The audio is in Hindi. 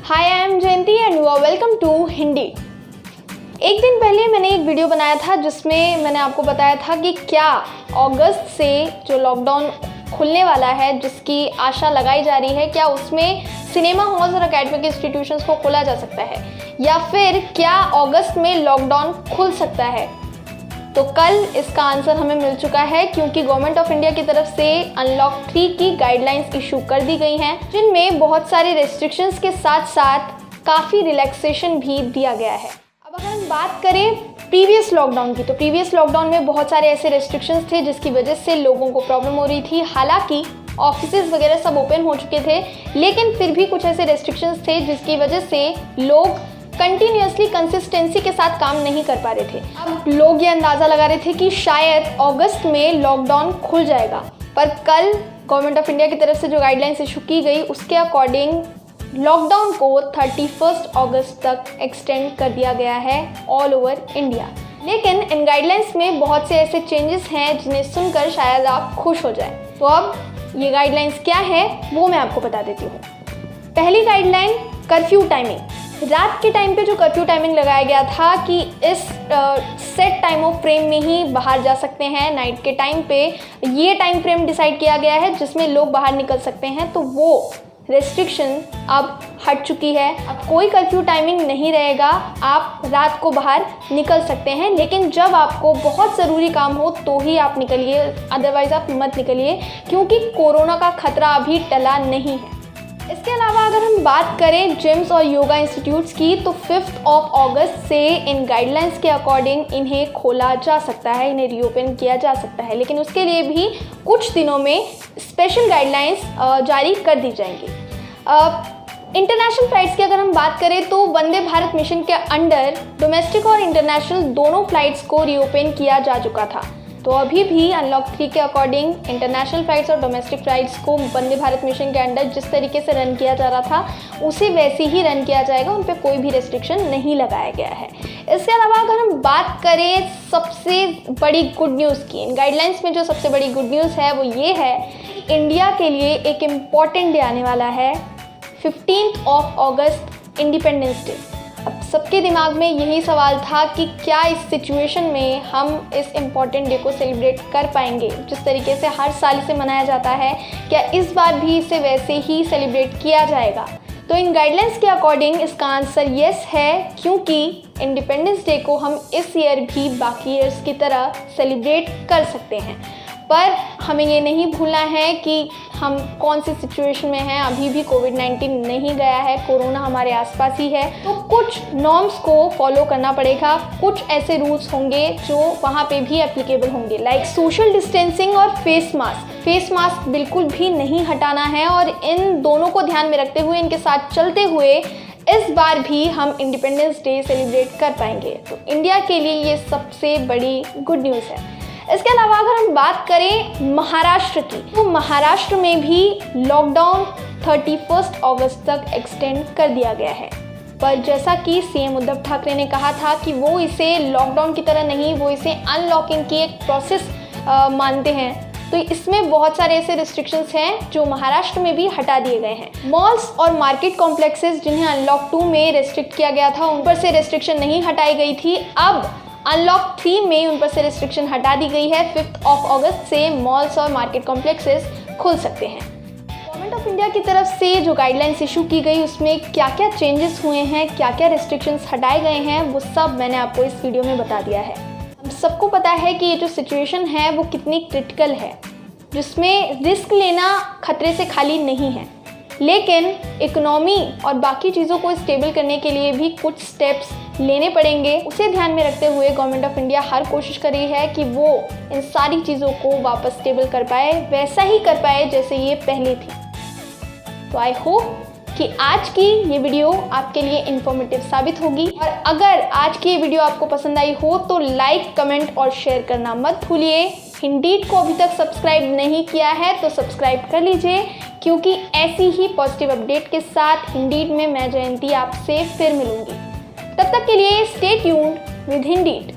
Hi I am Jayanti and you are welcome to Hindi. एक दिन पहले मैंने एक वीडियो बनाया था जिसमें मैंने आपको बताया था कि क्या अगस्त से जो लॉकडाउन खुलने वाला है, जिसकी आशा लगाई जा रही है, क्या उसमें सिनेमा हॉल्स और एकेडमिक इंस्टीट्यूशंस को खोला जा सकता है या फिर क्या अगस्त में लॉकडाउन खुल सकता है। तो कल इसका आंसर हमें मिल चुका है, क्योंकि गवर्नमेंट ऑफ इंडिया की तरफ से अनलॉक 3 की गाइडलाइंस इशू कर दी गई हैं, जिनमें बहुत सारे रेस्ट्रिक्शंस के साथ साथ काफ़ी रिलैक्सेशन भी दिया गया है। अब अगर हम बात करें प्रीवियस लॉकडाउन की, तो प्रीवियस लॉकडाउन में बहुत सारे ऐसे रेस्ट्रिक्शंस थे जिसकी वजह से लोगों को प्रॉब्लम हो रही थी। हालांकि ऑफिसेज वगैरह सब ओपन हो चुके थे, लेकिन फिर भी कुछ ऐसे रेस्ट्रिक्शंस थे जिसकी वजह से लोग कंटिन्यूसली कंसिस्टेंसी के साथ काम नहीं कर पा रहे थे। अब लोग ये अंदाज़ा लगा रहे थे कि शायद अगस्त में लॉकडाउन खुल जाएगा, पर कल गवर्नमेंट ऑफ इंडिया की तरफ से जो गाइडलाइंस इशू की गई उसके अकॉर्डिंग लॉकडाउन को 31 अगस्त तक एक्सटेंड कर दिया गया है ऑल ओवर इंडिया। लेकिन इन गाइडलाइंस में बहुत से ऐसे चेंजेस हैं जिन्हें सुनकर शायद आप खुश हो जाएं। तो अब ये गाइडलाइंस क्या है वो मैं आपको बता देती हूँ। पहली गाइडलाइन, कर्फ्यू टाइमिंग। रात के टाइम पे जो कर्फ्यू टाइमिंग लगाया गया था कि इस सेट टाइम ऑफ फ्रेम में ही बाहर जा सकते हैं, नाइट के टाइम पे ये टाइम फ्रेम डिसाइड किया गया है जिसमें लोग बाहर निकल सकते हैं, तो वो रेस्ट्रिक्शन अब हट चुकी है। अब कोई कर्फ्यू टाइमिंग नहीं रहेगा, आप रात को बाहर निकल सकते हैं, लेकिन जब आपको बहुत ज़रूरी काम हो तो ही आप निकलिए, अदरवाइज़ आप मत निकलिए, क्योंकि कोरोना का खतरा अभी टला नहीं है। इसके अलावा अगर हम बात करें जिम्स और योगा इंस्टीट्यूट्स की, तो 5 अगस्त से इन गाइडलाइंस के अकॉर्डिंग इन्हें खोला जा सकता है, इन्हें रीओपन किया जा सकता है, लेकिन उसके लिए भी कुछ दिनों में स्पेशल गाइडलाइंस जारी कर दी जाएंगी। इंटरनेशनल फ़्लाइट्स की अगर हम बात करें तो वंदे भारत मिशन के अंडर डोमेस्टिक और इंटरनेशनल दोनों फ़्लाइट्स को रीओपन किया जा चुका था। तो अभी भी अनलॉक 3 के अकॉर्डिंग इंटरनेशनल फ़्लाइट्स और डोमेस्टिक फ़्लाइट्स को वंदे भारत मिशन के अंडर जिस तरीके से रन किया जा रहा था उसे वैसे ही रन किया जाएगा, उन पर कोई भी रेस्ट्रिक्शन नहीं लगाया गया है। इसके अलावा अगर हम बात करें सबसे बड़ी गुड न्यूज़ की, इन गाइडलाइंस में जो सबसे बड़ी गुड न्यूज़ है वो ये है, इंडिया के लिए एक इम्पॉर्टेंट डे आने वाला है, 15 अगस्त, इंडिपेंडेंस डे। अब सबके दिमाग में यही सवाल था कि क्या इस सिचुएशन में हम इस इम्पॉर्टेंट डे को सेलिब्रेट कर पाएंगे, जिस तरीके से हर साल इसे मनाया जाता है, क्या इस बार भी इसे वैसे ही सेलिब्रेट किया जाएगा। तो इन गाइडलाइंस के अकॉर्डिंग इसका आंसर येस है, क्योंकि इंडिपेंडेंस डे को हम इस ईयर भी बाकी ईयर्स की तरह सेलिब्रेट कर सकते हैं। पर हमें ये नहीं भूलना है कि हम कौन सी सिचुएशन में हैं। अभी भी कोविड-19 नहीं गया है, कोरोना हमारे आसपास ही है, तो कुछ नॉर्म्स को फॉलो करना पड़ेगा, कुछ ऐसे रूल्स होंगे जो वहाँ पे भी एप्लीकेबल होंगे, लाइक सोशल डिस्टेंसिंग और फेस मास्क। फेस मास्क बिल्कुल भी नहीं हटाना है, और इन दोनों को ध्यान में रखते हुए, इनके साथ चलते हुए इस बार भी हम इंडिपेंडेंस डे सेलिब्रेट कर पाएंगे। तो इंडिया के लिए ये सबसे बड़ी गुड न्यूज़ है। इसके अलावा अगर हम बात करें महाराष्ट्र की, तो महाराष्ट्र में भी लॉकडाउन 31 अगस्त तक एक्सटेंड कर दिया गया है। पर जैसा कि सीएम उद्धव ठाकरे ने कहा था कि वो इसे लॉकडाउन की तरह नहीं, वो इसे अनलॉकिंग की एक प्रोसेस मानते हैं, तो इसमें बहुत सारे ऐसे रिस्ट्रिक्शंस हैं जो महाराष्ट्र में भी हटा दिए गए हैं। मॉल्स और मार्केट कॉम्प्लेक्सेस जिन्हें अनलॉक 2 में रेस्ट्रिक्ट किया गया था, उन पर से रेस्ट्रिक्शन नहीं हटाई गई थी। अब अनलॉक 3 में उन पर से रिस्ट्रिक्शन हटा दी गई है। 5 अगस्त से मॉल्स और मार्केट कॉम्प्लेक्सेस खुल सकते हैं। गवर्नमेंट ऑफ इंडिया की तरफ से जो गाइडलाइंस इशू की गई उसमें क्या क्या चेंजेस हुए हैं, क्या क्या रिस्ट्रिक्शंस हटाए गए हैं, वो सब मैंने आपको इस वीडियो में बता दिया है। हम सबको पता है कि ये जो सिचुएशन है वो कितनी क्रिटिकल है, जिसमें रिस्क लेना खतरे से खाली नहीं है, लेकिन इकोनॉमी और बाकी चीज़ों को स्टेबल करने के लिए भी कुछ स्टेप्स लेने पड़ेंगे। उसे ध्यान में रखते हुए गवर्नमेंट ऑफ इंडिया हर कोशिश कर रही है कि वो इन सारी चीज़ों को वापस स्टेबल कर पाए, वैसा ही कर पाए जैसे ये पहले थी। तो आई होप कि आज की ये वीडियो आपके लिए इन्फॉर्मेटिव साबित होगी, और अगर आज की ये वीडियो आपको पसंद आई हो तो लाइक, कमेंट और शेयर करना मत भूलिए। हिंडीड को अभी तक सब्सक्राइब नहीं किया है तो सब्सक्राइब कर लीजिए, क्योंकि ऐसी ही पॉजिटिव अपडेट के साथ हिंडीड में मैं जयंती आपसे फिर मिलूंगी। तब तक के लिए स्टे ट्यून्ड विद हिंडीड।